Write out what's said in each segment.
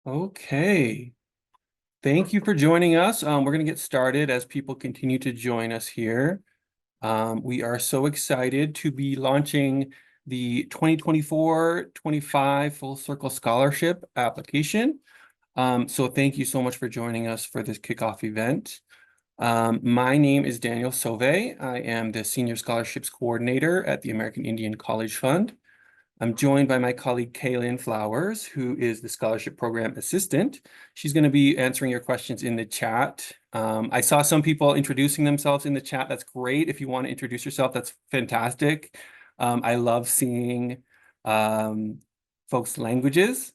Okay. Thank you for joining us. We're going to get started as people continue to join us here. We are so excited to be launching the 2024-25 Full Circle Scholarship application. So thank you so much for joining us for this kickoff event. My name is Daniel Sauvé. I am the Senior Scholarships Coordinator at the American Indian College Fund. I'm joined by my colleague Kaylin Flowers, who is the Scholarship Program Assistant. She's going to be answering your questions in the chat. I saw some people introducing themselves in the chat. That's great. If you want to introduce yourself, that's fantastic. I love seeing folks' languages.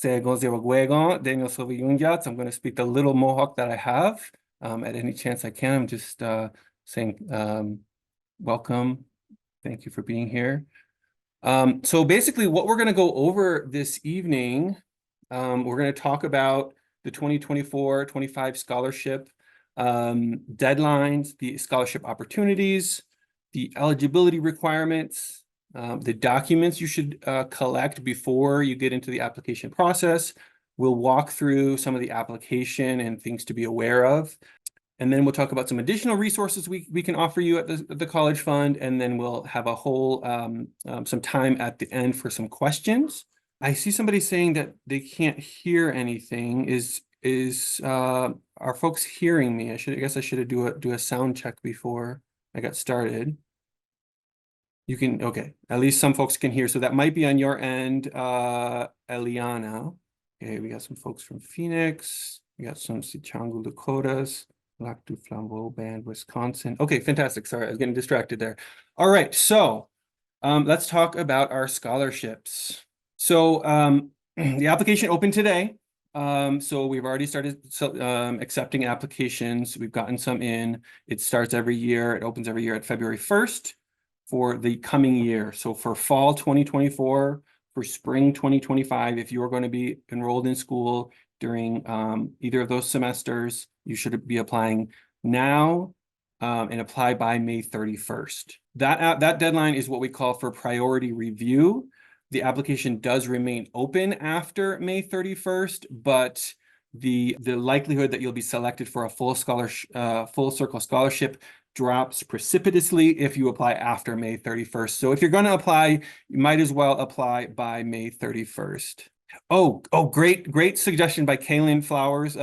Daniel Sauvé. I'm going to speak the little Mohawk that I have at any chance I can. I'm just saying welcome. Thank you for being here. So basically what we're going to go over this evening, we're going to talk about the 2024-25 scholarship deadlines, the scholarship opportunities, the eligibility requirements, the documents you should collect before you get into the application process. We'll walk through some of the application and things to be aware of. And then we'll talk about some additional resources we can offer you at the College Fund, and then we'll have a whole some time at the end for some questions. I see somebody saying that they can't hear anything. Are folks hearing me? I guess I should do a sound check before I got started. You can, okay, at least some folks can hear. So that might be on your end, Eliana. Okay, we got some folks from Phoenix. We got some Sichangu Dakotas. Lac du Flambeau Band, Wisconsin. Okay, fantastic. Sorry, I was getting distracted there. All right, so let's talk about our scholarships. So the application opened today. So we've already started accepting applications. We've gotten some in. It starts every year. It opens every year at February 1st for the coming year. So for fall 2024, for spring 2025, if you are going to be enrolled in school during either of those semesters, you should be applying now and apply by May 31st. That deadline is what we call for priority review. The application does remain open after May 31st, but the likelihood that you'll be selected for a full circle scholarship drops precipitously if you apply after May 31st. So if you're going to apply, you might as well apply by May 31st. Oh, great suggestion by Kaylin Flowers.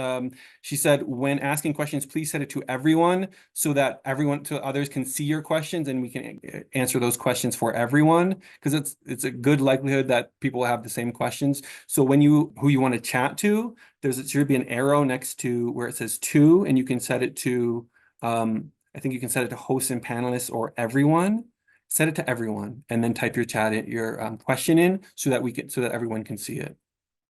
She said, when asking questions, please set it to everyone so that others can see your questions and we can answer those questions for everyone, because it's a good likelihood that people will have the same questions. So when who you want to chat to, there should be an arrow next to where it says to, and you can set it to, I think you can set it to hosts and panelists or everyone. Set it to everyone, and then type your question in so that everyone can see it.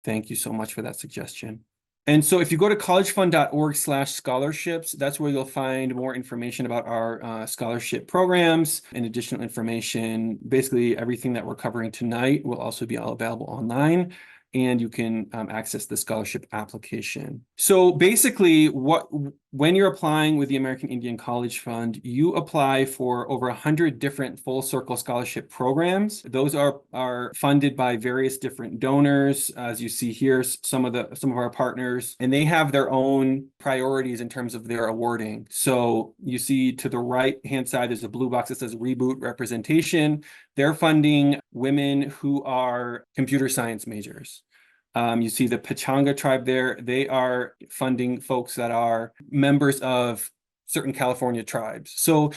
Thank you so much for that suggestion. And so if you go to collegefund.org/scholarships, that's where you'll find more information about our scholarship programs and additional information. Basically, everything that we're covering tonight will also be available online, and you can access the scholarship application. So basically, when you're applying with the American Indian College Fund, you apply for over 100 different full circle scholarship programs. Those are funded by various different donors. As you see here, some of our partners, and they have their own priorities in terms of their awarding. So you see to the right-hand side, there's a blue box that says Reboot Representation. They're funding women who are computer science majors. You see the Pechanga tribe there. They are funding folks that are members of certain California tribes. So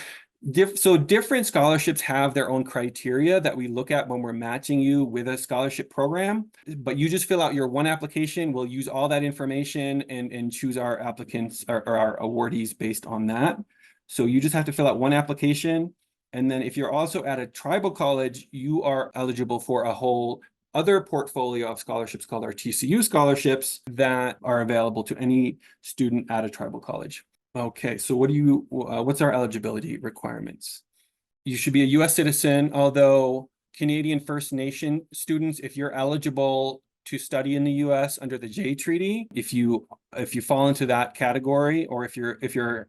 different scholarships have their own criteria that we look at when we're matching you with a scholarship program, but you just fill out your one application. We'll use all that information and choose our applicants or our awardees based on that. So you just have to fill out one application. And then if you're also at a tribal college, you are eligible for a whole other portfolio of scholarships called our TCU scholarships that are available to any student at a tribal college. Okay, so what's our eligibility requirements? You should be a US citizen, although Canadian First Nation students, if you're eligible to study in the US under the Jay Treaty, if you fall into that category, or if you're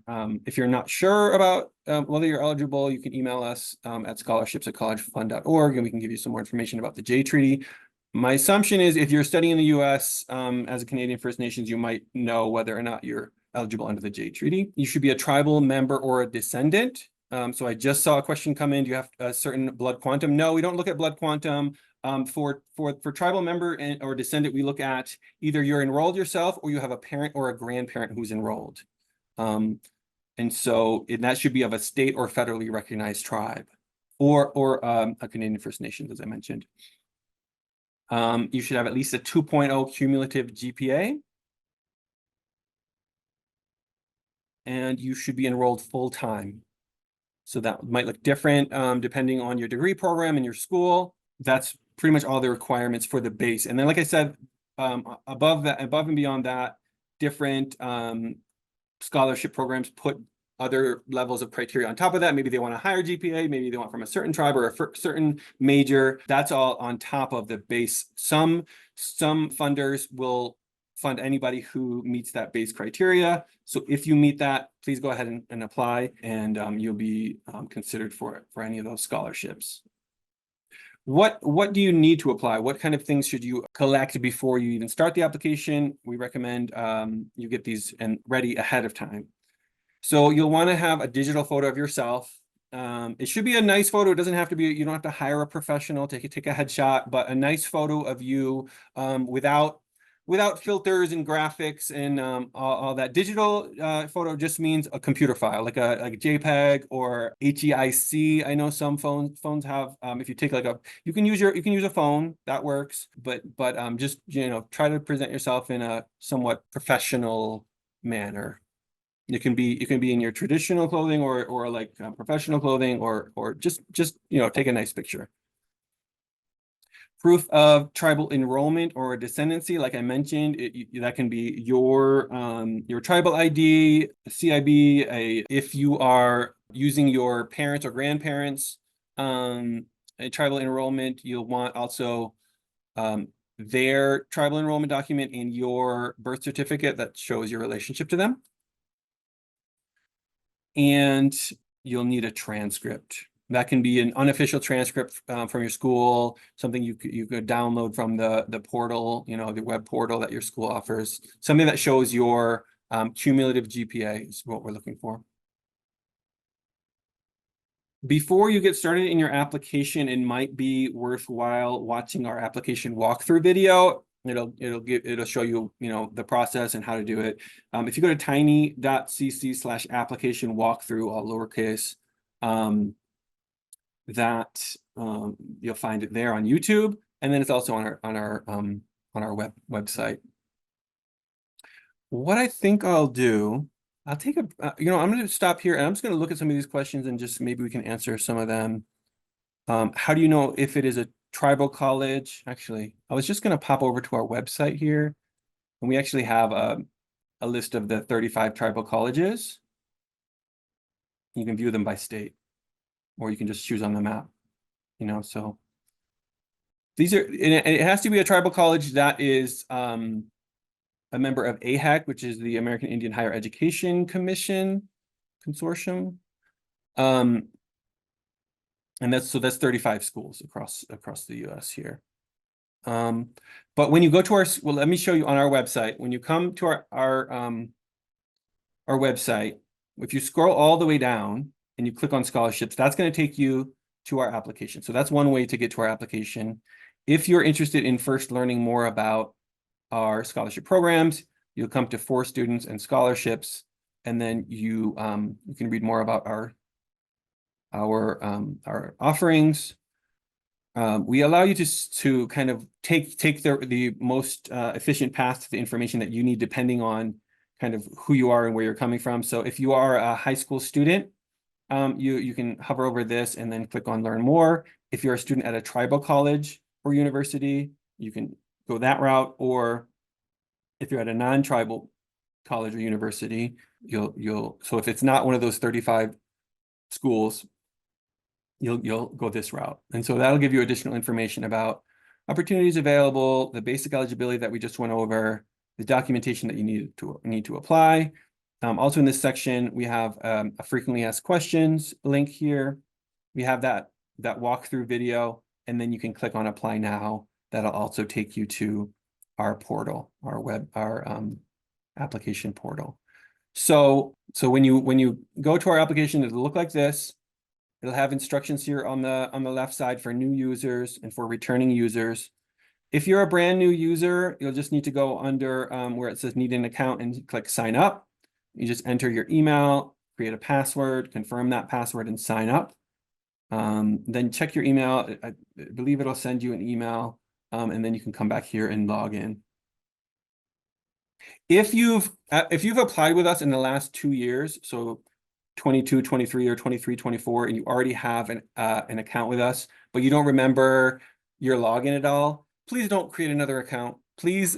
not sure about whether you're eligible, you can email us at scholarships@collegefund.org, and we can give you some more information about the Jay Treaty. My assumption is if you're studying in the US as a Canadian First Nations, you might know whether or not you're eligible under the Jade Treaty. You should be a tribal member or a descendant. So I just saw a question come in. Do you have a certain blood quantum? No, we don't look at blood quantum. For tribal member or descendant, we look at either you're enrolled yourself or you have a parent or a grandparent who's enrolled. And that should be of a state or federally recognized tribe or a Canadian First Nations, as I mentioned. You should have at least a 2.0 cumulative GPA. And you should be enrolled full-time. So that might look different depending on your degree program and your school. That's pretty much all the requirements for the base. And then, like I said, above and beyond that, different scholarship programs put other levels of criteria on top of that. Maybe they want a higher GPA, maybe they want from a certain tribe or a certain major. That's all on top of the base. Some funders will fund anybody who meets that base criteria. So if you meet that, please go ahead and apply, and you'll be considered for any of those scholarships. What do you need to apply? What kind of things should you collect before you even start the application? We recommend you get these ready ahead of time. So you'll want to have a digital photo of yourself. It should be a nice photo. It doesn't have to be, you don't have to hire a professional, take a headshot, but a nice photo of you without filters and graphics and all that. Digital photo just means a computer file, like a JPEG or HEIC. I know some phones have. If you take you can use a phone, that works. But just try to present yourself in a somewhat professional manner. You can be in your traditional clothing or like professional clothing or just take a nice picture. Proof of tribal enrollment or descendancy, like I mentioned, that can be your tribal ID, CIB. If you are using your parents or grandparents' a tribal enrollment, you'll want also their tribal enrollment document and your birth certificate that shows your relationship to them. And you'll need a transcript. That can be an unofficial transcript from your school, something you could download from the portal, the web portal that your school offers. Something that shows your cumulative GPA is what we're looking for. Before you get started in your application, it might be worthwhile watching our application walkthrough video. It'll show you, the process and how to do it. If you go to tiny.cc/application walkthrough, all lowercase, you'll find it there on YouTube, and then it's also on our website. What I think I'll do, I'll take I'm going to stop here, and I'm just going to look at some of these questions and just maybe we can answer some of them. How do you know if it is a tribal college? Actually, I was just going to pop over to our website here, and we actually have a list of the 35 tribal colleges. You can view them by state, or you can just choose on the map, so these are, it has to be a tribal college that is a member of AHEC, which is the American Indian Higher Education Commission Consortium. And that's 35 schools across the US here. But when you go to let me show you on our website. When you come to our website, if you scroll all the way down and you click on scholarships, that's going to take you to our application. So that's one way to get to our application. If you're interested in first learning more about our scholarship programs, you'll come to For Students and Scholarships, and then you can read more about our offerings. We allow you to kind of take the most efficient path to the information that you need, depending on kind of who you are and where you're coming from. So if you are a high school student, you can hover over this and then click on Learn More. If you're a student at a tribal college or university, you can go that route. Or if you're at a non-tribal college or university, so if it's not one of those 35 schools, you'll go this route. And so that'll give you additional information about opportunities available, the basic eligibility that we just went over, the documentation that you need to apply. Also in this section, we have a frequently asked questions link here. We have that walkthrough video, and then you can click on Apply Now. that'll also take you to our portal, our application portal. So when you go to our application, it'll look like this. It'll have instructions here on the left side for new users and for returning users. If you're a brand new user, you'll just need to go under where it says need an account and click sign up. You just enter your email, create a password, confirm that password, and sign up. Then check your email. I believe it'll send you an email, and then you can come back here and log in. If you've applied with us in the last 2 years, so 22, 23, or 23, 24, and you already have an account with us, but you don't remember your login at all, please don't create another account. Please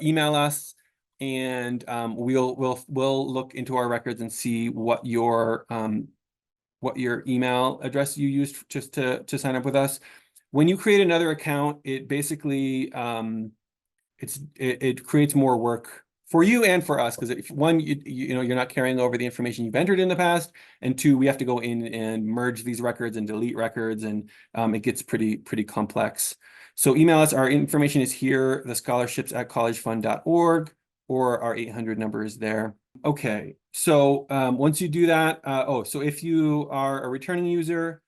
email us, and we'll look into our records and see what your email address you used just to sign up with us. When you create another account, it basically it creates more work for you and for us, because if one, you know, you're not carrying over the information you've entered in the past, and two, we have to go in and merge these records and delete records, and it gets pretty complex. So email us. Our information is here, the scholarships@collegefund.org, or our 800 number is there. Okay, so once you do that, so if you are a returning user,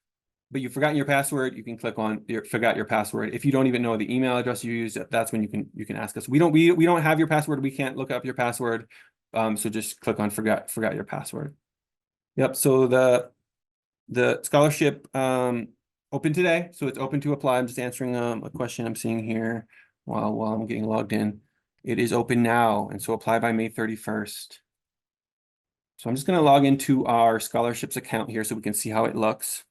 but you've forgotten your password, you can click on forgot your password. If you don't even know the email address you use, that's when you can ask us. We don't have your password. We can't look up your password. So just click on forgot your password. Yep. So the scholarship open today. So it's open to apply. I'm just answering a question I'm seeing here while I'm getting logged in. It is open now, and so apply by May 31st. So I'm just going to log into our scholarships account here so we can see how it looks.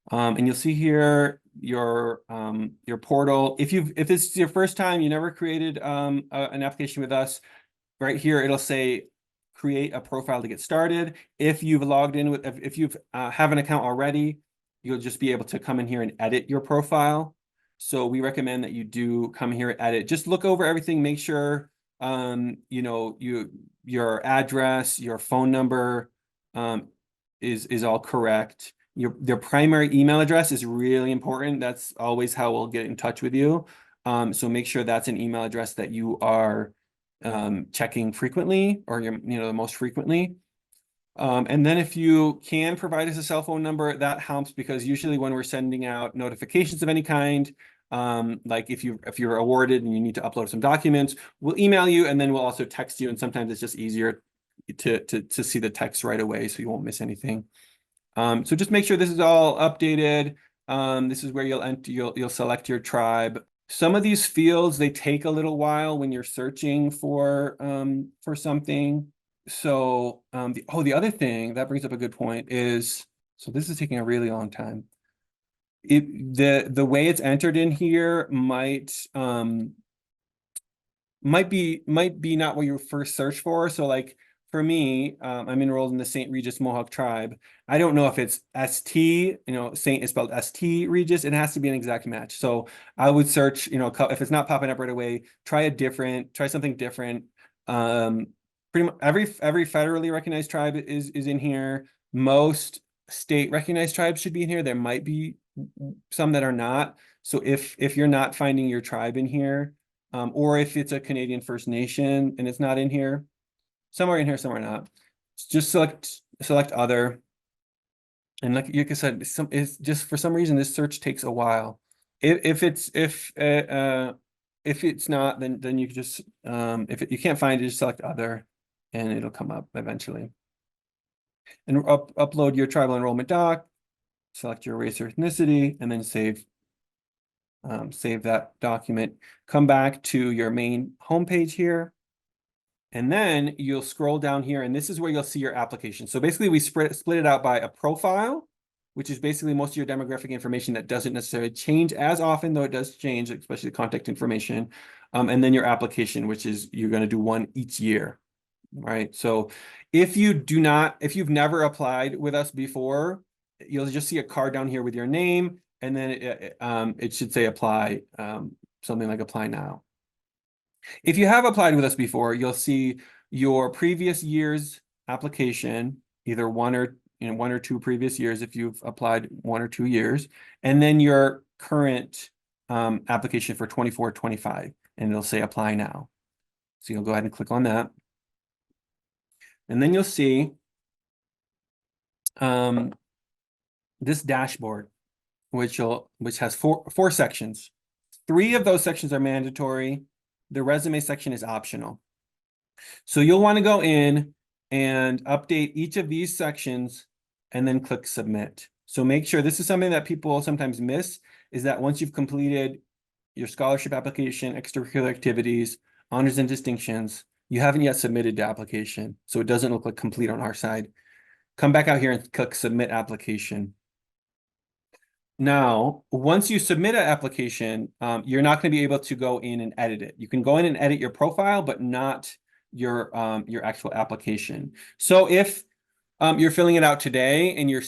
And you'll see here your portal. If this is your first time, you never created an application with us, right here it'll say create a profile to get started. If you've logged in with, if you've have an account already, you'll just be able to come in here and edit your profile. So we recommend that you do come here and edit. Just look over everything, make sure you know, your address, your phone number is all correct. Your primary email address is really important. That's always how we'll get in touch with you. So make sure that's an email address that you are checking frequently, or the most frequently. And then if you can provide us a cell phone number, that helps, because usually when we're sending out notifications of any kind, like if you're awarded and you need to upload some documents, we'll email you, and then we'll also text you. And sometimes it's just easier to see the text right away, so you won't miss anything. So just make sure this is all updated. This is where you'll select your tribe. Some of these fields, they take a little while when you're searching for something. So the other thing that brings up a good point is, so this is taking a really long time. The way it's entered in here might be not what you first search for. So like for me, I'm enrolled in the St. Regis Mohawk tribe. I don't know if it's ST, Saint is spelled ST Regis. It has to be an exact match. So I would search, if it's not popping up right away, try something different. Pretty much every federally recognized tribe is in here. Most state recognized tribes should be in here. There might be some that are not. So if you're not finding your tribe in here, or if it's a Canadian First Nation and it's not in here, somewhere in here, somewhere not, just select other. And like I said, it's just, for some reason this search takes a while. If it's not, then you can just if you can't find it, just select other, and it'll come up eventually. And upload your tribal enrollment doc, select your race or ethnicity, and then save that document. Come back to your main homepage here, and then you'll scroll down here, and this is where you'll see your application. So basically we split it out by a profile, which is basically most of your demographic information that doesn't necessarily change as often, though it does change, especially the contact information. And then your application, which is you're going to do one each year, right? So if you've never applied with us before, you'll just see a card down here with your name, and then it should say apply, something like apply now. If you have applied with us before, you'll see your previous year's application, either one or two previous years if you've applied 1 or 2 years, and then your current application for 24-25, and it'll say apply now. So you'll go ahead and click on that. And then you'll see this dashboard, which has four sections. 3 of those sections are mandatory. The resume section is optional. So you'll want to go in and update each of these sections and then click submit. So make sure, this is something that people sometimes miss, is that once you've completed your scholarship application, extracurricular activities, honors and distinctions, you haven't yet submitted the application. So it doesn't look like complete on our side. Come back out here and click submit application. Now, once you submit an application, you're not going to be able to go in and edit it. You can go in and edit your profile, but not your actual application. So if you're filling it out today and you're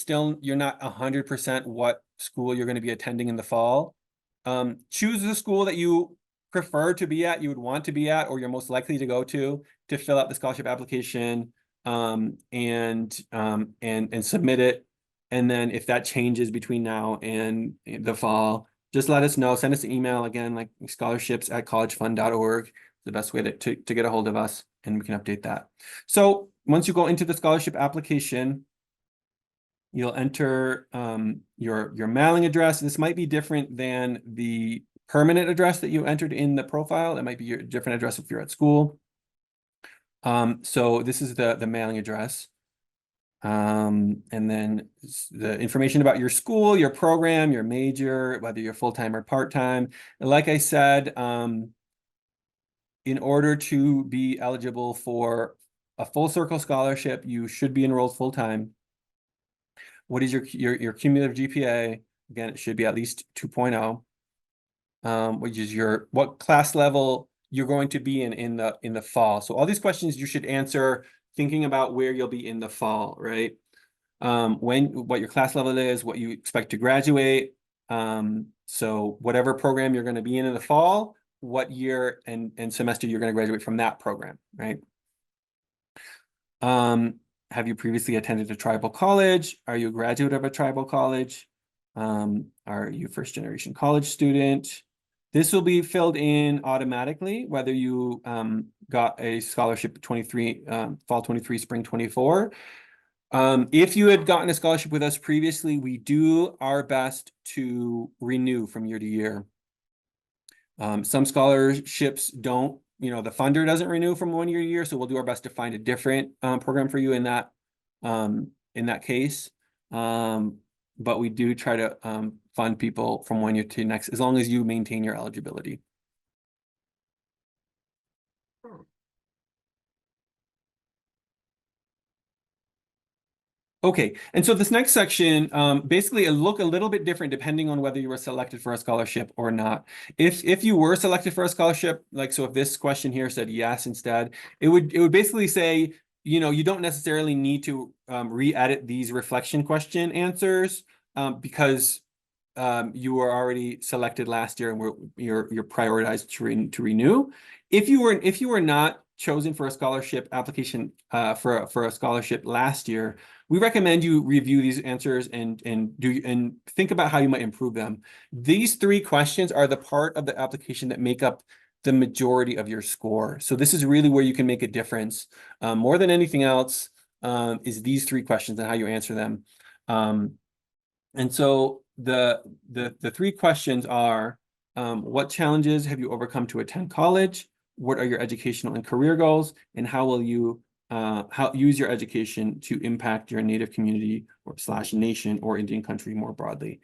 not 100% what school you're going to be attending in the fall, choose the school that you prefer to be at, you would want to be at, or you're most likely to go to fill out the scholarship application, and submit it. And then if that changes between now and the fall, just let us know. Send us an email, again, like scholarships@collegefund.org. The best way to get a hold of us, and we can update that. So once you go into the scholarship application, you'll enter your mailing address. This might be different than the permanent address that you entered in the profile. It might be your different address if you're at school. So this is the mailing address. And then the information about your school, your program, your major, whether you're full-time or part-time. Like I said, in order to be eligible for a full circle scholarship, you should be enrolled full-time. What is your cumulative GPA? Again, it should be at least 2.0, which is what class level you're going to be in the fall. So all these questions you should answer thinking about where you'll be in the fall, right? What your class level is, what you expect to graduate. So whatever program you're going to be in the fall, what year and semester you're going to graduate from that program, right? Have you previously attended a tribal college? Are you a graduate of a tribal college? Are you a first-generation college student? This will be filled in automatically, whether you got a scholarship 23, fall 23, spring 24. If you had gotten a scholarship with us previously, we do our best to renew from year to year. Some scholarships don't, the funder doesn't renew from 1 year to year, so we'll do our best to find a different program for you in that case. But we do try to fund people from 1 year to the next, as long as you maintain your eligibility. Okay, and so this next section, basically it look a little bit different depending on whether you were selected for a scholarship or not. If you were selected for a scholarship, like, so if this question here said yes instead, it would basically say, you don't necessarily need to re-edit these reflection question answers, because you were already selected last year and you're prioritized to renew. If you were not chosen for a scholarship application for a scholarship last year, we recommend you review these answers and think about how you might improve them. These 3 questions are the part of the application that make up the majority of your score. So this is really where you can make a difference. More than anything else, is these 3 questions and how you answer them. And so the 3 questions are, what challenges have you overcome to attend college? What are your educational and career goals? And how will you use your education to impact your native community / nation or Indian country more broadly?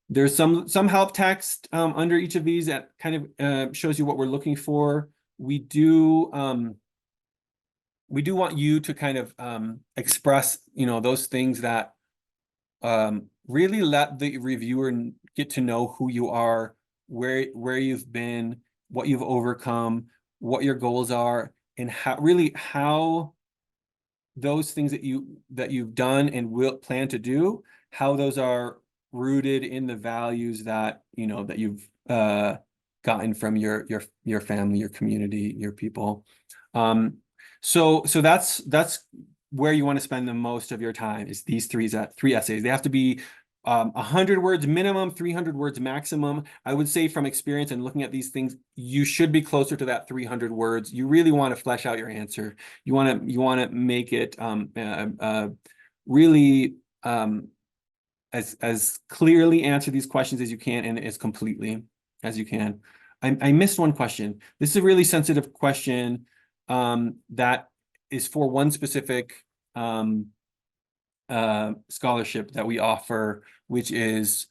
There's some help text under each of these that kind of shows you what we're looking for. We do want you to kind of express, those things that really let the reviewer get to know who you are, where you've been, what you've overcome, what your goals are, and how those things that you've done and will plan to do, how those are rooted in the values that that you've gotten from your family, your community, your people. So that's where you want to spend the most of your time, is these 3 essays. They have to be 100 words minimum, 300 words maximum. I would say from experience and looking at these things, you should be closer to that 300 words. You really want to flesh out your answer. You want to make it really as clearly answer these questions as you can and as completely as you can. I missed one question. This is a really sensitive question that is for one specific scholarship that we offer, which is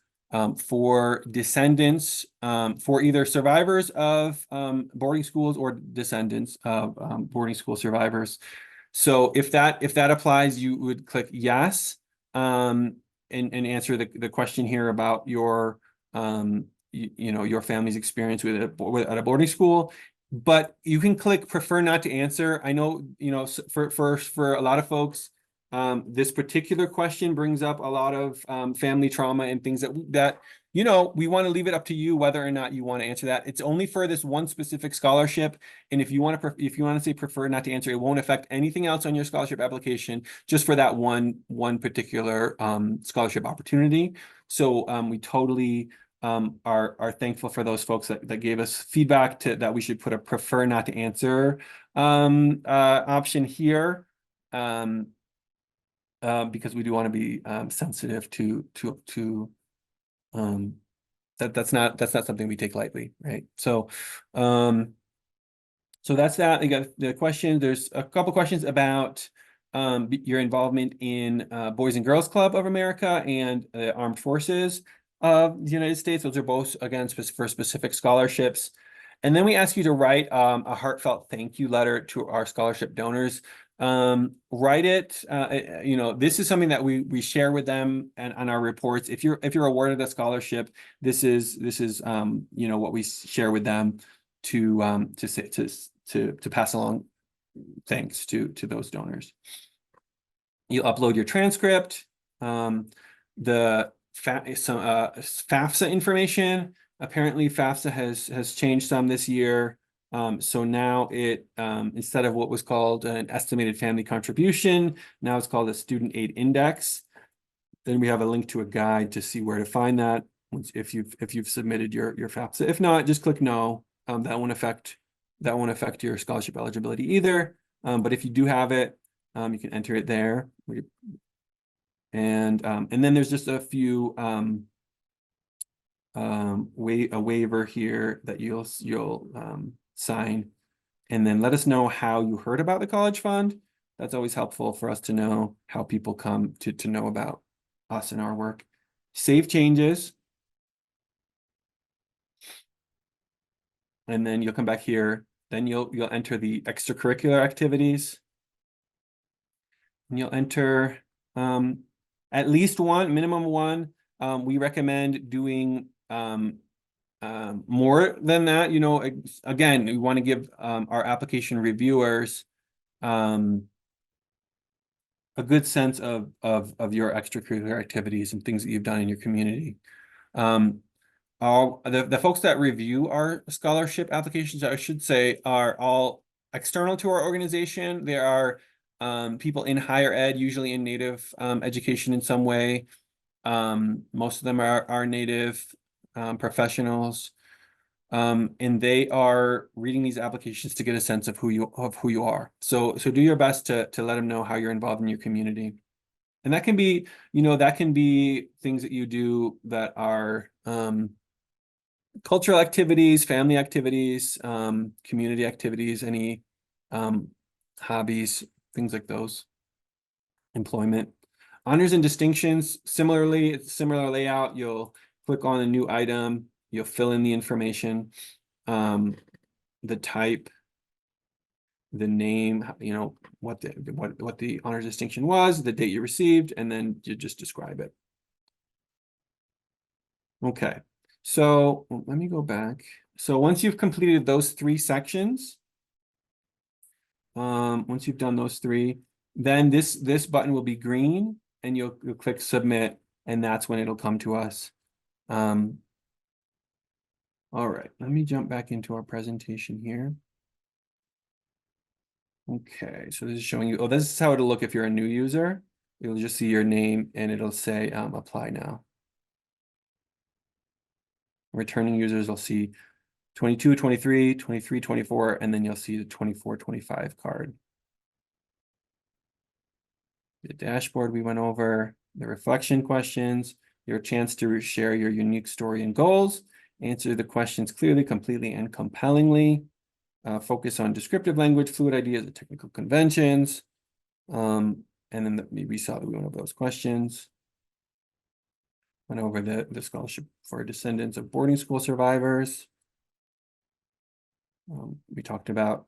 for descendants, for either survivors of boarding schools or descendants of boarding school survivors. So if that applies, you would click yes, and answer the question here about your your family's experience with at a boarding school. But you can click prefer not to answer. I know, for a lot of folks, this particular question brings up a lot of family trauma and things that we want to leave it up to you whether or not you want to answer that. It's only for this one specific scholarship, and if you want to say prefer not to answer, it won't affect anything else on your scholarship application, just for that one particular scholarship opportunity. So we totally are thankful for those folks that gave us feedback that we should put a prefer not to answer option here. Because we do want to be sensitive to that's not something we take lightly, right? So that's that. I got the question. There's a couple questions about your involvement in Boys and Girls Club of America and the Armed Forces of the United States. Those are both, again, for specific scholarships. And then we ask you to write a heartfelt thank you letter to our scholarship donors. Write it. This is something that we share with them and on our reports. If you're awarded a scholarship, this is what we share with them to pass along thanks to those donors. You upload your transcript, the FAFSA information. Apparently FAFSA has changed some this year. So now it, instead of what was called an estimated family contribution, now it's called a student aid index. Then we have a link to a guide to see where to find that if you've submitted your FAFSA. If not, just click no. That won't affect your scholarship eligibility either. But if you do have it, you can enter it there. And then there's just a few a waiver here that you'll sign, and then let us know how you heard about the College Fund. That's always helpful for us to know how people come to know about us and our work. Save changes. And then you'll come back here. Then you'll enter the extracurricular activities. And you'll enter at least one, minimum one. We recommend doing more than that. Again, we want to give our application reviewers a good sense of your extracurricular activities and things that you've done in your community. The folks that review our scholarship applications, I should say, are all external to our organization. There are people in higher ed, usually in Native education in some way. Most of them are Native professionals, and they are reading these applications to get a sense of who you are. So do your best to let them know how you're involved in your community. And that can be, things that you do that are cultural activities, family activities, community activities, any hobbies, things like those. Employment. Honors and distinctions, similarly, it's similar layout. You'll click on a new item, you'll fill in the information, the type, the name, what the honors distinction was, the date you received, and then you just describe it. Okay, so let me go back. So once you've completed those 3 sections, once you've done those 3, then this button will be green, and you'll click submit, and that's when it'll come to us. All right, let me jump back into our presentation here. Okay, so this is showing you, this is how it'll look if you're a new user. You'll just see your name and it'll say apply now. Returning users will see 22, 23, 23, 24, and then you'll see the 24, 25 card. The dashboard we went over, the reflection questions, your chance to share your unique story and goals, answer the questions clearly, completely, and compellingly, focus on descriptive language, fluid ideas, and technical conventions. And then we saw that we went over those questions. Went over the scholarship for descendants of boarding school survivors. We talked about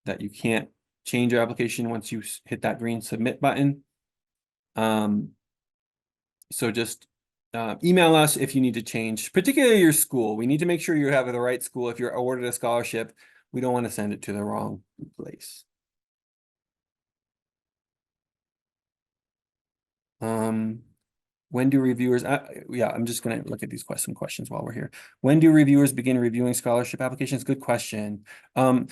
that you can't change your application once you hit that green submit button. So just email us if you need to change, particularly your school. We need to make sure you have the right school. If you're awarded a scholarship, we don't want to send it to the wrong place. When do reviewers, yeah, I'm just going to look at these questions while we're here. When do reviewers begin reviewing scholarship applications? Good question. In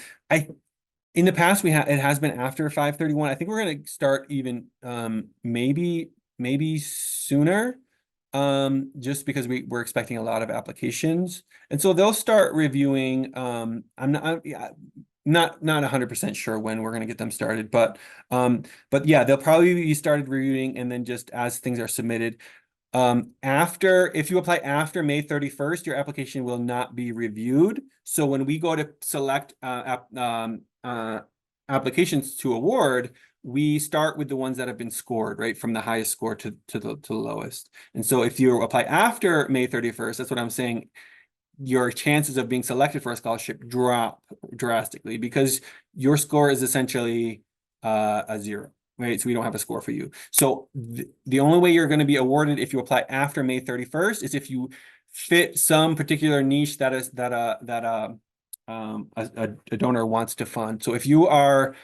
the past, it has been after 5/31. I think we're going to start even maybe sooner, just because we're expecting a lot of applications, and so they'll start reviewing. I'm not 100% sure when we're going to get them started, but yeah, they'll probably be started reviewing, and then just as things are submitted. If you apply after May 31st, your application will not be reviewed. So when we go to select applications to award, we start with the ones that have been scored, right, from the highest score to the lowest. And so if you apply after May 31st, that's what I'm saying, your chances of being selected for a scholarship drop drastically, because your score is essentially a 0. Right, so we don't have a score for you. So the only way you're going to be awarded if you apply after May 31st is if you fit some particular niche that a donor wants to fund. So if you are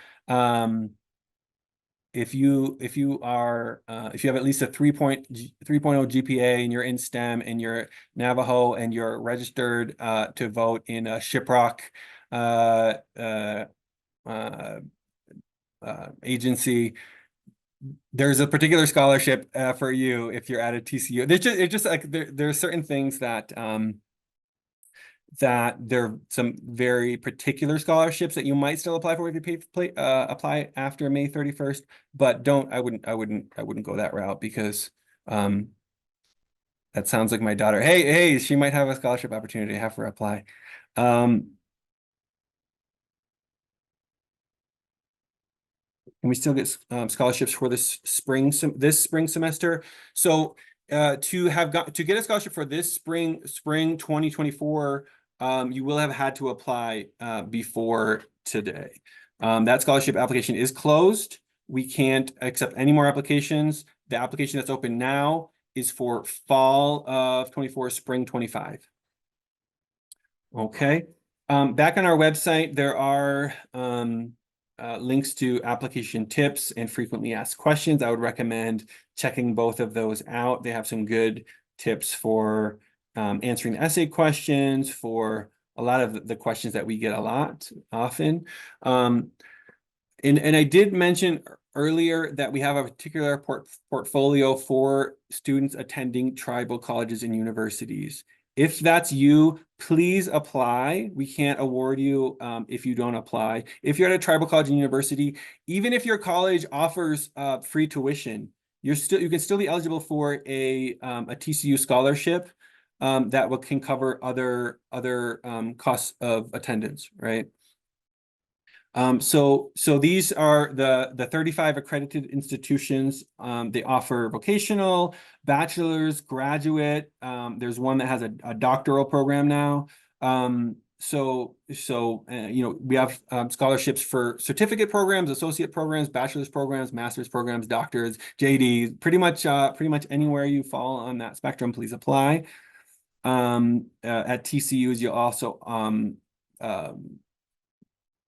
if you have at least a 3.0 GPA and you're in STEM and you're Navajo and you're registered to vote in a Shiprock agency, there's a particular scholarship for you if you're at a TCU. It's just like there are certain things that there are some very particular scholarships that you might still apply for if you apply after May 31st, but I wouldn't go that route, because that sounds like my daughter. Hey, she might have a scholarship opportunity. Have her apply. And we still get scholarships for this spring semester. So to get a scholarship for this spring 2024, you will have had to apply before today. That scholarship application is closed. We can't accept any more applications. The application that's open now is for fall of 24, spring 25. Okay. Back on our website, there are links to application tips and frequently asked questions. I would recommend checking both of those out. They have some good tips for answering essay questions, for a lot of the questions that we get often. And I did mention earlier that we have a particular portfolio for students attending tribal colleges and universities. If that's you, please apply. We can't award you if you don't apply. If you're at a tribal college and university, even if your college offers free tuition, you can still be eligible for a TCU scholarship that can cover other costs of attendance, right? So these are the 35 accredited institutions. They offer vocational, bachelor's, graduate. There's one that has a doctoral program now. We have scholarships for certificate programs, associate programs, bachelor's programs, master's programs, doctors, JD. Pretty much anywhere you fall on that spectrum, please apply. At TCUs, you'll also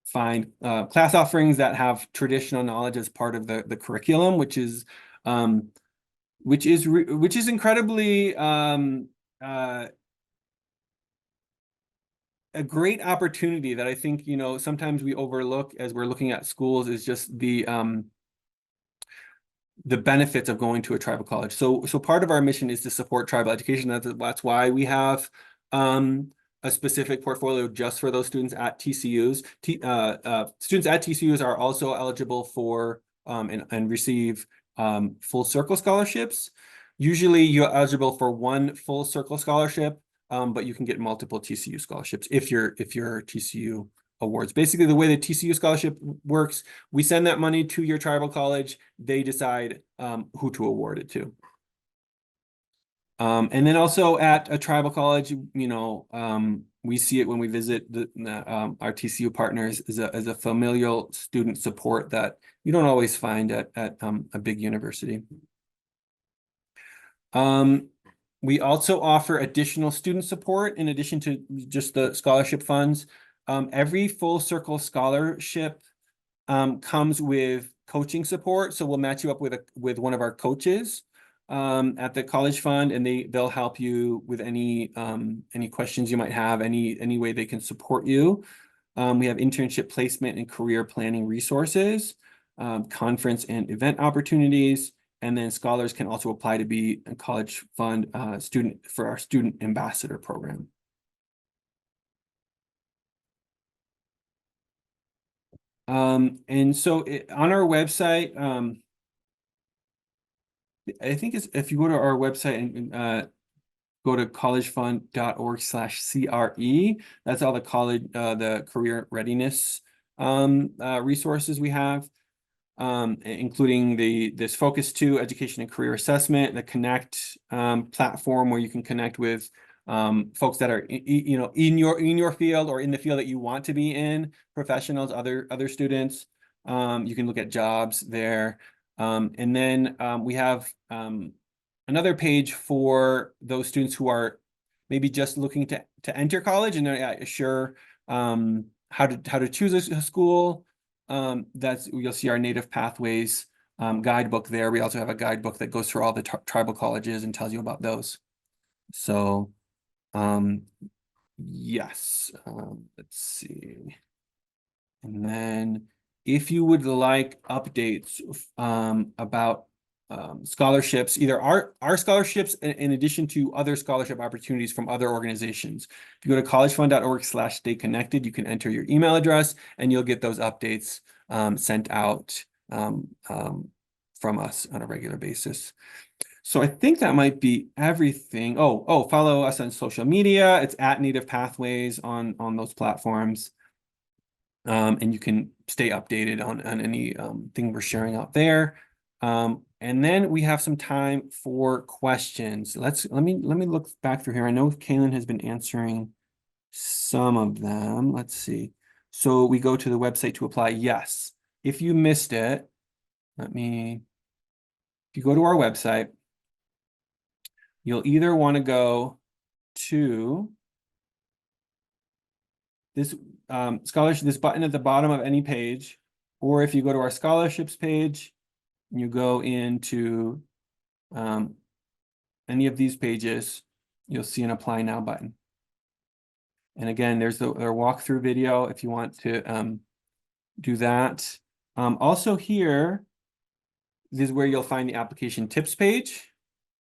find class offerings that have traditional knowledge as part of the curriculum, which is incredibly a great opportunity that I think sometimes we overlook as we're looking at schools, is just the benefits of going to a tribal college. So part of our mission is to support tribal education. That's why we have a specific portfolio just for those students at TCUs. Students at TCUs are also eligible for and receive full circle scholarships. Usually you're eligible for one full circle scholarship, but you can get multiple TCU scholarships if you're TCU awards. Basically, the way the TCU scholarship works, we send that money to your tribal college. They decide who to award it to. And then also at a tribal college, we see it when we visit our TCU partners as a familial student support that you don't always find at a big university. We also offer additional student support in addition to just the scholarship funds. Every full circle scholarship comes with coaching support. So we'll match you up with one of our coaches at the college fund, and they'll help you with any questions you might have, any way they can support you. We have internship placement and career planning resources, conference and event opportunities, and then scholars can also apply to be a college fund student for our student ambassador program. And so on our website, I think if you go to our website and go to collegefund.org/CRE, that's all the college, the career readiness resources we have, including this Focus 2 education and career assessment, the Connect platform where you can connect with folks that are in your field or in the field that you want to be in, professionals, other students. You can look at jobs there. And then we have another page for those students who are maybe just looking to enter college and they're sure how to choose a school. You'll see our Native Pathways guidebook there. We also have a guidebook that goes through all the tribal colleges and tells you about those. So yes, let's see. And then if you would like updates about scholarships, either our scholarships in addition to other scholarship opportunities from other organizations. If you go to collegefund.org/stay connected, you can enter your email address and you'll get those updates sent out from us on a regular basis. So I think that might be everything. Oh, follow us on social media. It's at Native Pathways on those platforms. And you can stay updated on any thing we're sharing out there. And then we have some time for questions. Let me look back through here. I know Kaylin has been answering some of them. Let's see. So we go to the website to apply. Yes. If you missed it, if you go to our website, you'll either want to go to this scholarship, this button at the bottom of any page, or if you go to our scholarships page, and you go into any of these pages, you'll see an Apply Now button. And again, there's their walkthrough video if you want to do that. Also here, this is where you'll find the application tips page,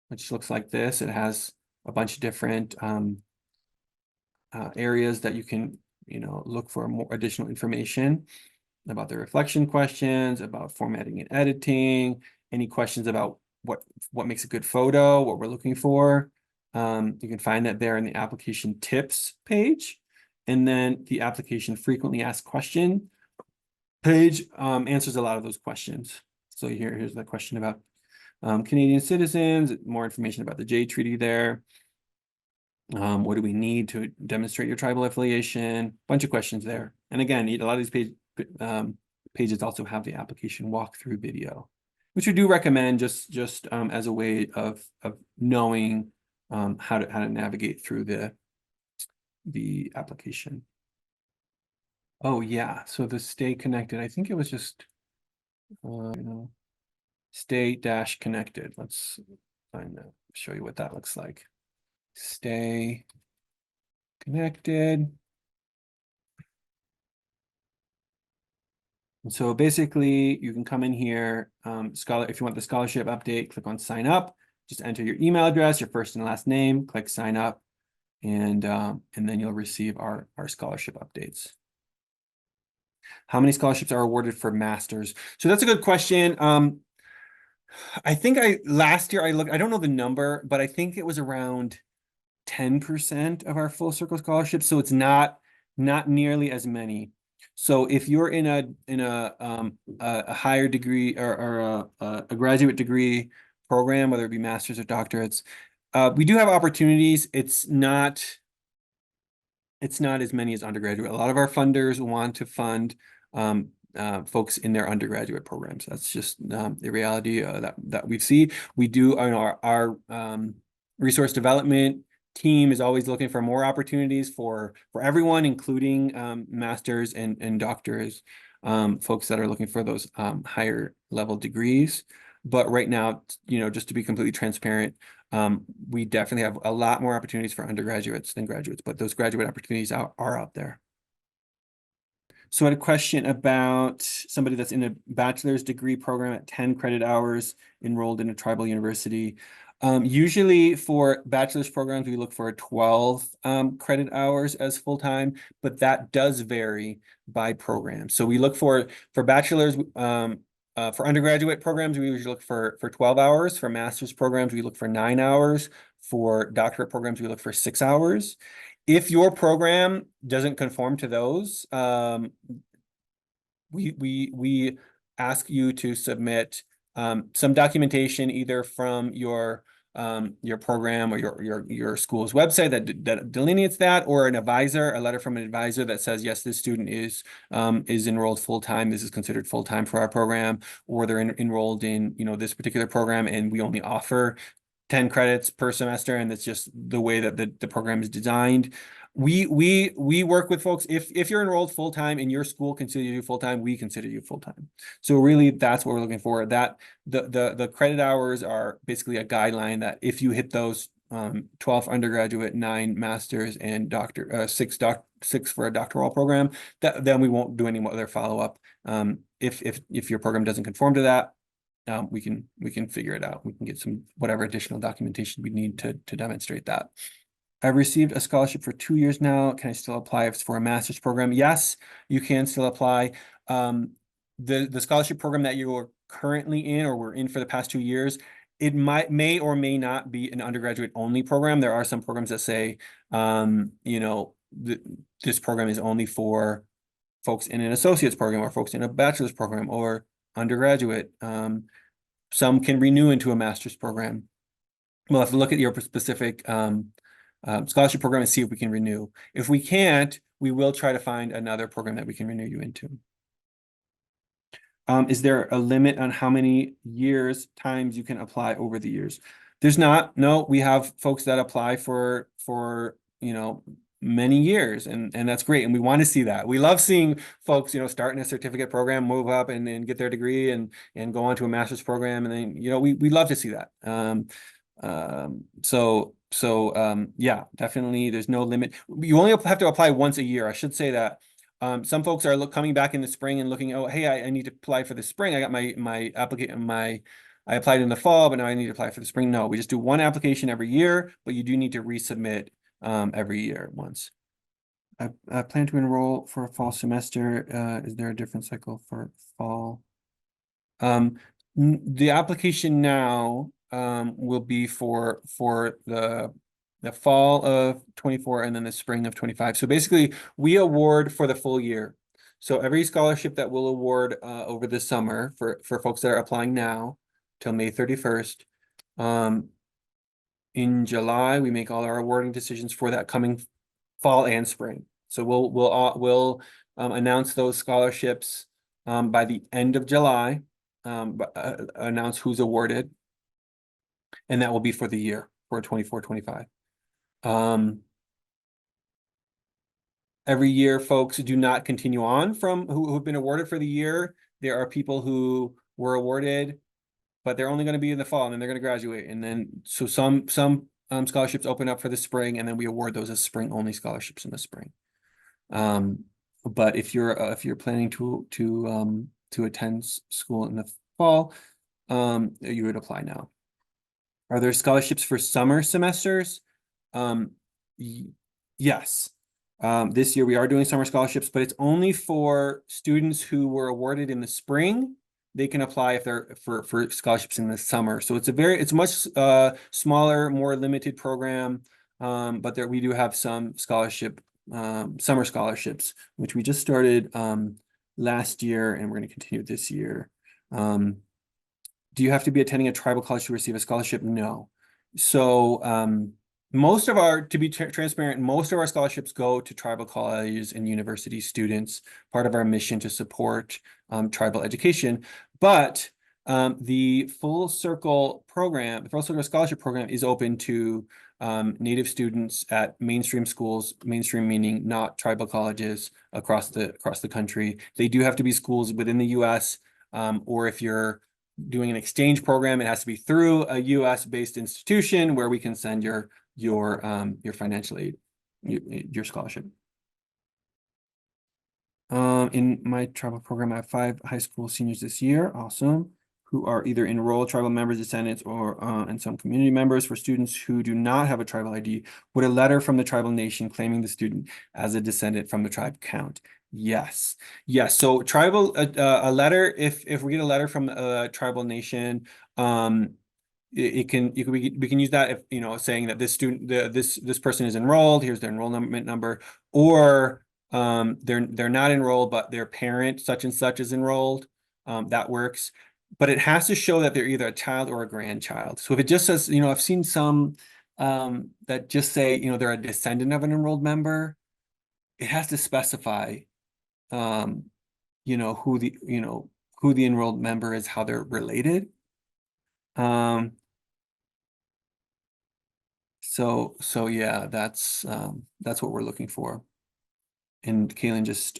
which looks like this. It has a bunch of different areas that you can look for more additional information about the reflection questions, about formatting and editing, any questions about what makes a good photo, what we're looking for. You can find that there in the application tips page. And then the application frequently asked question page answers a lot of those questions. So here's the question about Canadian citizens, more information about the Jade Treaty there. What do we need to demonstrate your tribal affiliation? Bunch of questions there. And again, a lot of these pages also have the application walkthrough video, which we do recommend just as a way of knowing how to navigate through the application. Oh yeah, so the stay connected. I think it was just stay-connected. Let's find that. Show you what that looks like. Stay connected. And so basically you can come in here, if you want the scholarship update, click on sign up, just enter your email address, your first and last name, click sign up. and then you'll receive our scholarship updates. How many scholarships are awarded for masters? So that's a good question. I think last year I looked, I don't know the number, but I think it was around 10% of our full circle scholarships. So it's not nearly as many. So if you're in a higher degree or a graduate degree program, whether it be master's or doctorates, we do have opportunities. It's not as many as undergraduate. A lot of our funders want to fund folks in their undergraduate programs. That's just the reality that we see. We do our resource development team is always looking for more opportunities for everyone, including masters and doctors, folks that are looking for those higher level degrees. But right now, just to be completely transparent, we definitely have a lot more opportunities for undergraduates than graduates, but those graduate opportunities are out there. So I had a question about somebody that's in a bachelor's degree program at 10 credit hours enrolled in a tribal university. Usually for bachelor's programs, we look for 12 credit hours as full-time, but that does vary by program. So we look for bachelor's, for undergraduate programs, we usually look for 12 hours. For master's programs, we look for 9 hours. For doctorate programs, we look for 6 hours. If your program doesn't conform to those, we ask you to submit some documentation either from your program or your school's website that delineates that, or an advisor, a letter from an advisor that says, yes, this student is enrolled full-time. This is considered full-time for our program, or they're enrolled in this particular program, and we only offer 10 credits per semester, and that's just the way that the program is designed. We work with folks. If you're enrolled full-time and your school considers you full-time, we consider you full-time. So really that's what we're looking for. That the credit hours are basically a guideline that if you hit those 12 undergraduate, 9 masters, and 6 for a doctoral program, then we won't do any other follow-up. If your program doesn't conform to that, we can figure it out. We can get some whatever additional documentation we need to demonstrate that. I've received a scholarship for 2 years now. Can I still apply if it's for a master's program? Yes, you can still apply. The scholarship program that you are currently in or were in for the past 2 years, it may or may not be an undergraduate only program. There are some programs that say, this program is only for folks in an associate's program or folks in a bachelor's program or undergraduate. Some can renew into a master's program. We'll have to look at your specific scholarship program and see if we can renew. If we can't, we will try to find another program that we can renew you into. Is there a limit on how many times you can apply over the years? There's not. No, we have folks that apply for many years, and that's great, and we want to see that. We love seeing folks start in a certificate program, move up and get their degree and go on to a master's program, and then we love to see that. Yeah, definitely there's no limit. You only have to apply once a year. I should say that. Some folks are coming back in the spring and looking, oh, hey, I need to apply for the spring. I got my application, I applied in the fall, but now I need to apply for the spring. No, we just do one application every year, but you do need to resubmit every year once. I plan to enroll for a fall semester. Is there a different cycle for fall? The application now will be for the fall of 24 and then the spring of 25. So basically we award for the full year. So every scholarship that we'll award over the summer for folks that are applying now till May 31st. In July, we make all our awarding decisions for that coming fall and spring. So we'll announce those scholarships by the end of July, announce who's awarded, and that will be for the year for 24-25. Every year, folks do not continue on from who've been awarded for the year. There are people who were awarded, but they're only going to be in the fall, and then they're going to graduate. And then so some scholarships open up for the spring, and then we award those as spring only scholarships in the spring. But if you're planning to attend school in the fall, you would apply now. Are there scholarships for summer semesters? Yes. This year we are doing summer scholarships, but it's only for students who were awarded in the spring. They can apply if they're for scholarships in the summer. So it's a much smaller, more limited program. But there we do have some summer scholarships, which we just started last year, and we're going to continue this year. Do you have to be attending a tribal college to receive a scholarship? No. So most of our, to be transparent, most of our scholarships go to tribal colleges and university students, part of our mission to support tribal education. But the Full Circle program, the Full Circle Scholarship Program is open to Native students at mainstream schools, mainstream meaning not tribal colleges across the country. They do have to be schools within the US, or if you're doing an exchange program, it has to be through a US based institution where we can send your financial aid, your scholarship. In my tribal program, I have 5 high school seniors this year. Awesome. Who are either enrolled tribal members, descendants, or and some community members. For students who do not have a tribal ID, would a letter from the tribal nation claiming the student as a descendant from the tribe count? Yes. Yes. So tribal, a letter, if we get a letter from a tribal nation, we can use that if, you know, saying that this student, this person is enrolled, here's their enrollment number, or they're not enrolled, but their parent such and such is enrolled. That works, but it has to show that they're either a child or a grandchild. So if it just says, you know, I've seen some that just say, you know, they're a descendant of an enrolled member, it has to specify you know, who the enrolled member is, how they're related. So yeah, that's what we're looking for. And Kaylin just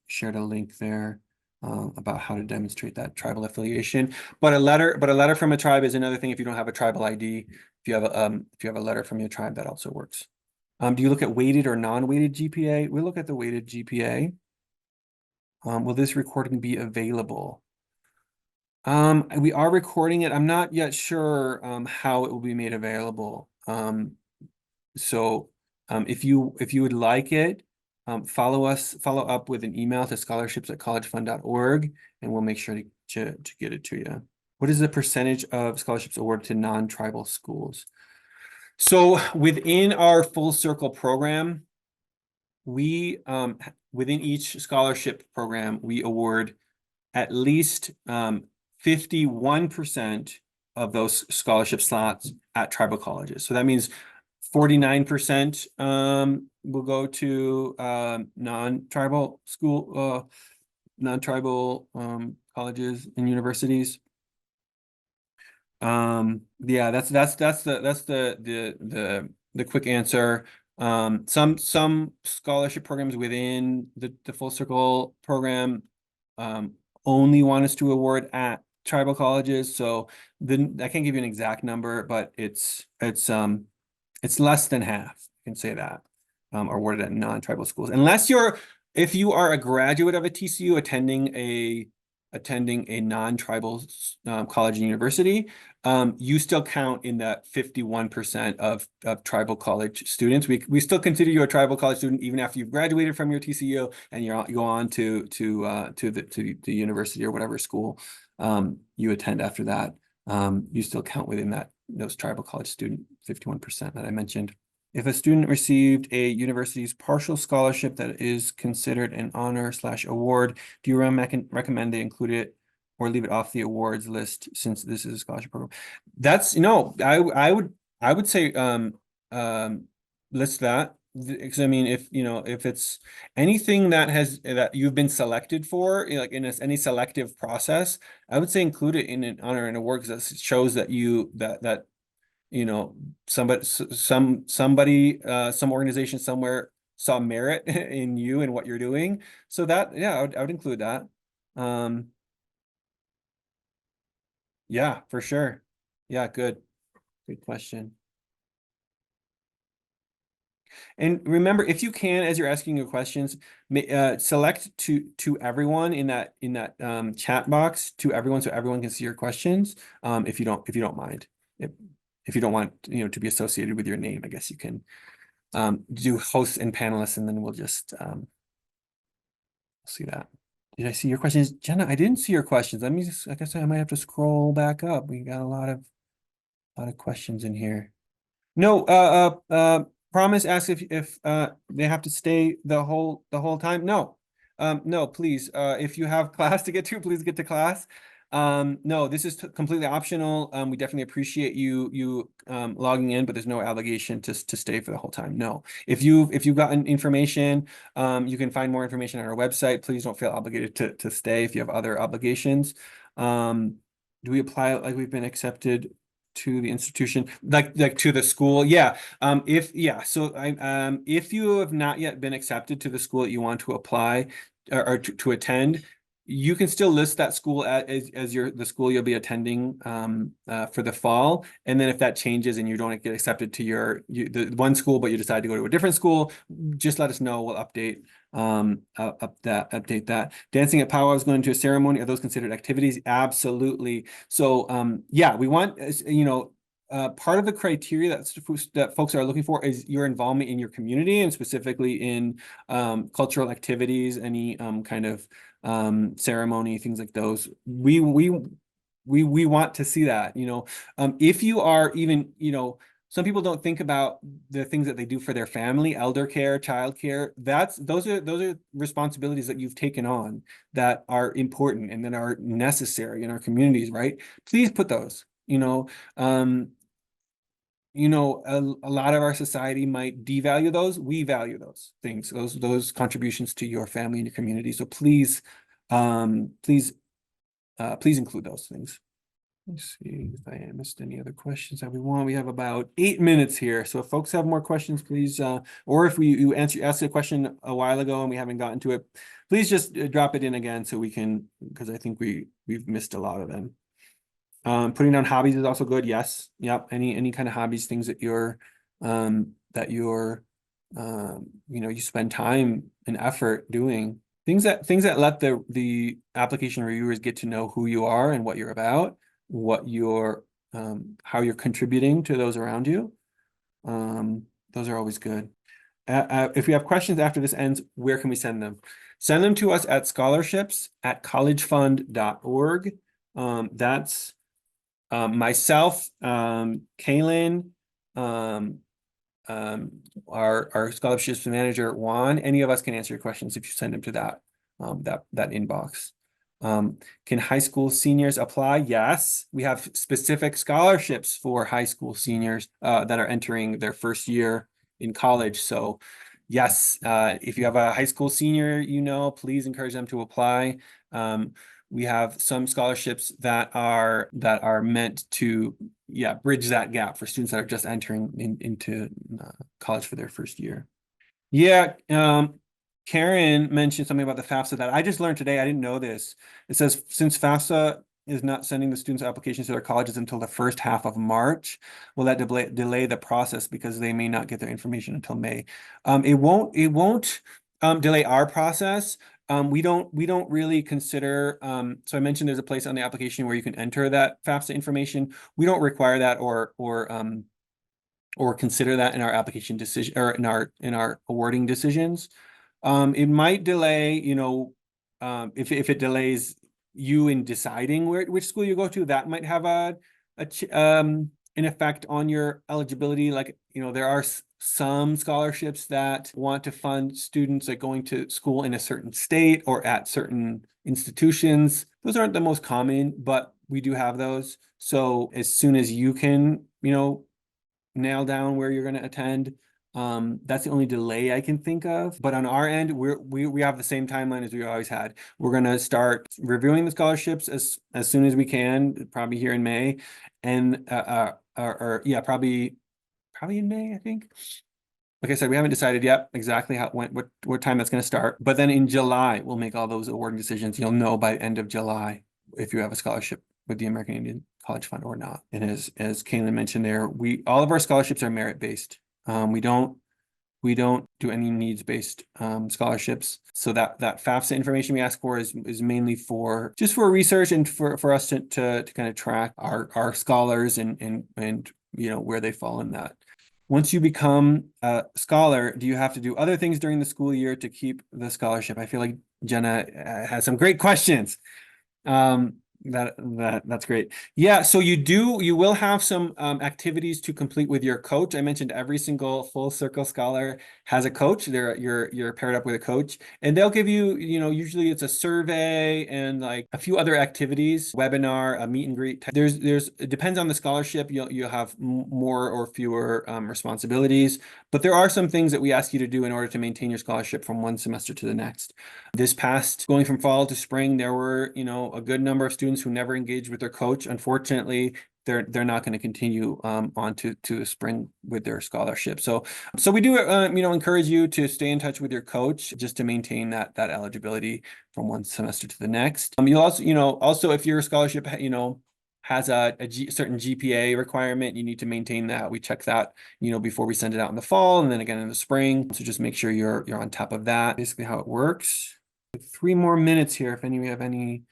shared a link there about how to demonstrate that tribal affiliation. But a letter from a tribe is another thing if you don't have a tribal ID. If you have a letter from your tribe, that also works. Do you look at weighted or non-weighted GPA? We look at the weighted GPA. Will this recording be available? We are recording it. I'm not yet sure how it will be made available. So if you would like it, follow up with an email to scholarships@collegefund.org, and we'll make sure to get it to you. What is the percentage of scholarships awarded to non-tribal schools? So within our Full Circle program, we within each scholarship program, we award at least 51% of those scholarship slots at tribal colleges. So that means 49% will go to non-tribal colleges and universities. Yeah, that's the quick answer. Some scholarship programs within the Full Circle program only want us to award at tribal colleges. So then I can't give you an exact number, but it's less than half, I can say that, are awarded at non-tribal schools. If you are a graduate of a TCU attending a non-tribal college and university, you still count in that 51% of tribal college students. We still consider you a tribal college student even after you've graduated from your TCU and you go on to the university or whatever school you attend after that. You still count within those tribal college student 51% that I mentioned. If a student received a university's partial scholarship that is considered an honor/award, do you recommend they include it or leave it off the awards list since this is a scholarship program? That's, I would say list that, because I mean, if it's anything that you've been selected for, like in any selective process, I would say include it in an honor and award, because it shows that somebody, some organization somewhere saw merit in you and what you're doing. So that, yeah, I would include that. Yeah, for sure. Yeah, good question. And remember, if you can, as you're asking your questions, select to everyone in that chat box, to everyone, so everyone can see your questions. If you don't mind, if you don't want to be associated with your name, I guess you can do hosts and panelists, and then we'll just see that. Did I see your questions? Jenna, I didn't see your questions. Let me just, like I said, I might have to scroll back up. We got a lot of questions in here. No, Promise asks if they have to stay the whole time. No. No, please. If you have class to get to, please get to class. No, this is completely optional. We definitely appreciate you logging in, but there's no obligation to stay for the whole time. No. If you've gotten information, you can find more information on our website. Please don't feel obligated to stay if you have other obligations. Do we apply like we've been accepted to the institution, like to the school? Yeah. If you have not yet been accepted to the school that you want to apply or to attend, you can still list that school as the school you'll be attending for the fall. And then if that changes and you don't get accepted to the one school, but you decide to go to a different school, just let us know. We'll update that. Dancing at powwows, going to a ceremony, are those considered activities? Absolutely. So yeah, we want, part of the criteria that folks are looking for is your involvement in your community, and specifically in cultural activities, any kind of ceremony, things like those. We want to see that. If you are even, some people don't think about the things that they do for their family, elder care, child care. Those are responsibilities that you've taken on that are important and that are necessary in our communities, right? Please put those. A lot of our society might devalue those. We value those things, those contributions to your family and your community. So please include those things. Let's see if I missed any other questions that we want. We have about 8 minutes here. So if folks have more questions, please, or if you asked a question a while ago and we haven't gotten to it, please just drop it in again so we can, because I think we've missed a lot of them. Putting down hobbies is also good. Yes. Yep. Any kind of hobbies, things that you spend time and effort doing, things that let the application reviewers get to know who you are and what you're about, how you're contributing to those around you. Those are always good. If we have questions after this ends, where can we send them? Send them to us at scholarships@collegefund.org. That's myself, Kaylin, our scholarships manager, Juan. Any of us can answer your questions if you send them to that inbox. Can high school seniors apply? Yes, we have specific scholarships for high school seniors that are entering their first year in college. So yes, if you have a high school senior, please encourage them to apply. We have some scholarships that are meant to, bridge that gap for students that are just entering into college for their first year. Yeah, Karen mentioned something about the FAFSA that I just learned today. I didn't know this. It says since FAFSA is not sending the students' applications to their colleges until the first half of March, will that delay the process because they may not get their information until May? It won't delay our process. We don't really consider, so I mentioned there's a place on the application where you can enter that FAFSA information. We don't require that or consider that in our application decision or in our awarding decisions. It might delay, if it delays you in deciding which school you go to, that might have an effect on your eligibility. Like, there are some scholarships that want to fund students like going to school in a certain state or at certain institutions. Those aren't the most common, but we do have those. So as soon as you can, nail down where you're going to attend, that's the only delay I can think of. But on our end, we have the same timeline as we always had. We're going to start reviewing the scholarships as soon as we can, probably here in May, and probably in May, I think. Like I said, we haven't decided yet exactly what time that's going to start. But then in July, we'll make all those awarding decisions. You'll know by end of July if you have a scholarship with the American Indian College Fund or not. And as Kaylin mentioned there, all of our scholarships are merit-based. We don't do any needs-based scholarships. So that FAFSA information we ask for is mainly for research and for us to kind of track our scholars and where they fall in that once you become a scholar, do you have to do other things during the school year to keep the scholarship? I feel like Jenna has some great questions. That's great. Yeah, so you will have some activities to complete with your coach. I mentioned every single Full Circle Scholar has a coach. You're paired up with a coach, and they'll give you, usually it's a survey and like a few other activities, webinar, a meet and greet. It depends on the scholarship. You'll have more or fewer responsibilities, but there are some things that we ask you to do in order to maintain your scholarship from one semester to the next. This past going from fall to spring, there were, a good number of students who never engaged with their coach. Unfortunately, they're not going to continue on to the spring with their scholarship. So we do encourage you to stay in touch with your coach just to maintain that eligibility from one semester to the next. You'll also if your scholarship has a certain GPA requirement, you need to maintain that. We check that before we send it out in the fall and then again in the spring. So just make sure you're on top of that. Basically how it works. 3 more minutes here if we have any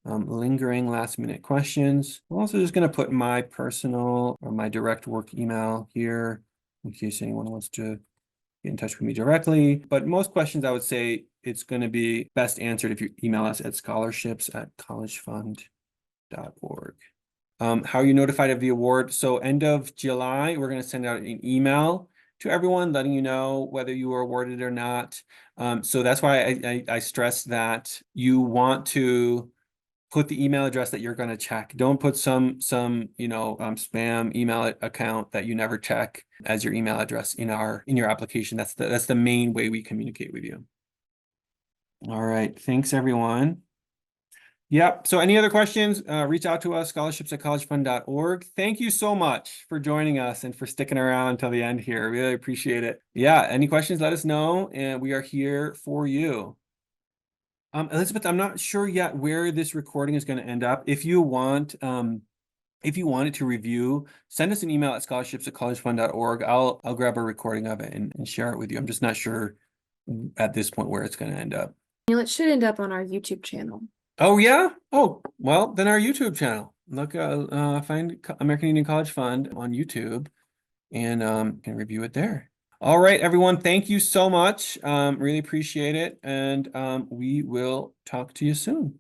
lingering last minute questions. I'm also just going to put my personal or my direct work email here in case anyone wants to get in touch with me directly. But most questions, I would say it's going to be best answered if you email us at scholarships@collegefund.org. How are you notified of the award? So end of July, we're going to send out an email to everyone letting you know whether you were awarded or not. So that's why I stress that you want to put the email address that you're going to check. Don't put some spam email account that you never check as your email address in your application. That's the main way we communicate with you. All right. Thanks, everyone. Yep. So any other questions, reach out to us, scholarships@collegefund.org. Thank you so much for joining us and for sticking around until the end here. Really appreciate it. Yeah. Any questions, let us know, and we are here for you. Elizabeth, I'm not sure yet where this recording is going to end up. If you want it to review, send us an email at scholarships@collegefund.org. I'll grab a recording of it and share it with you. I'm just not sure at this point where it's going to end up. It should end up on our YouTube channel. Oh yeah? Oh, well, then our YouTube channel. Look, find American Indian College Fund on YouTube and can review it there. All right, everyone, thank you so much. Really appreciate it. And we will talk to you soon.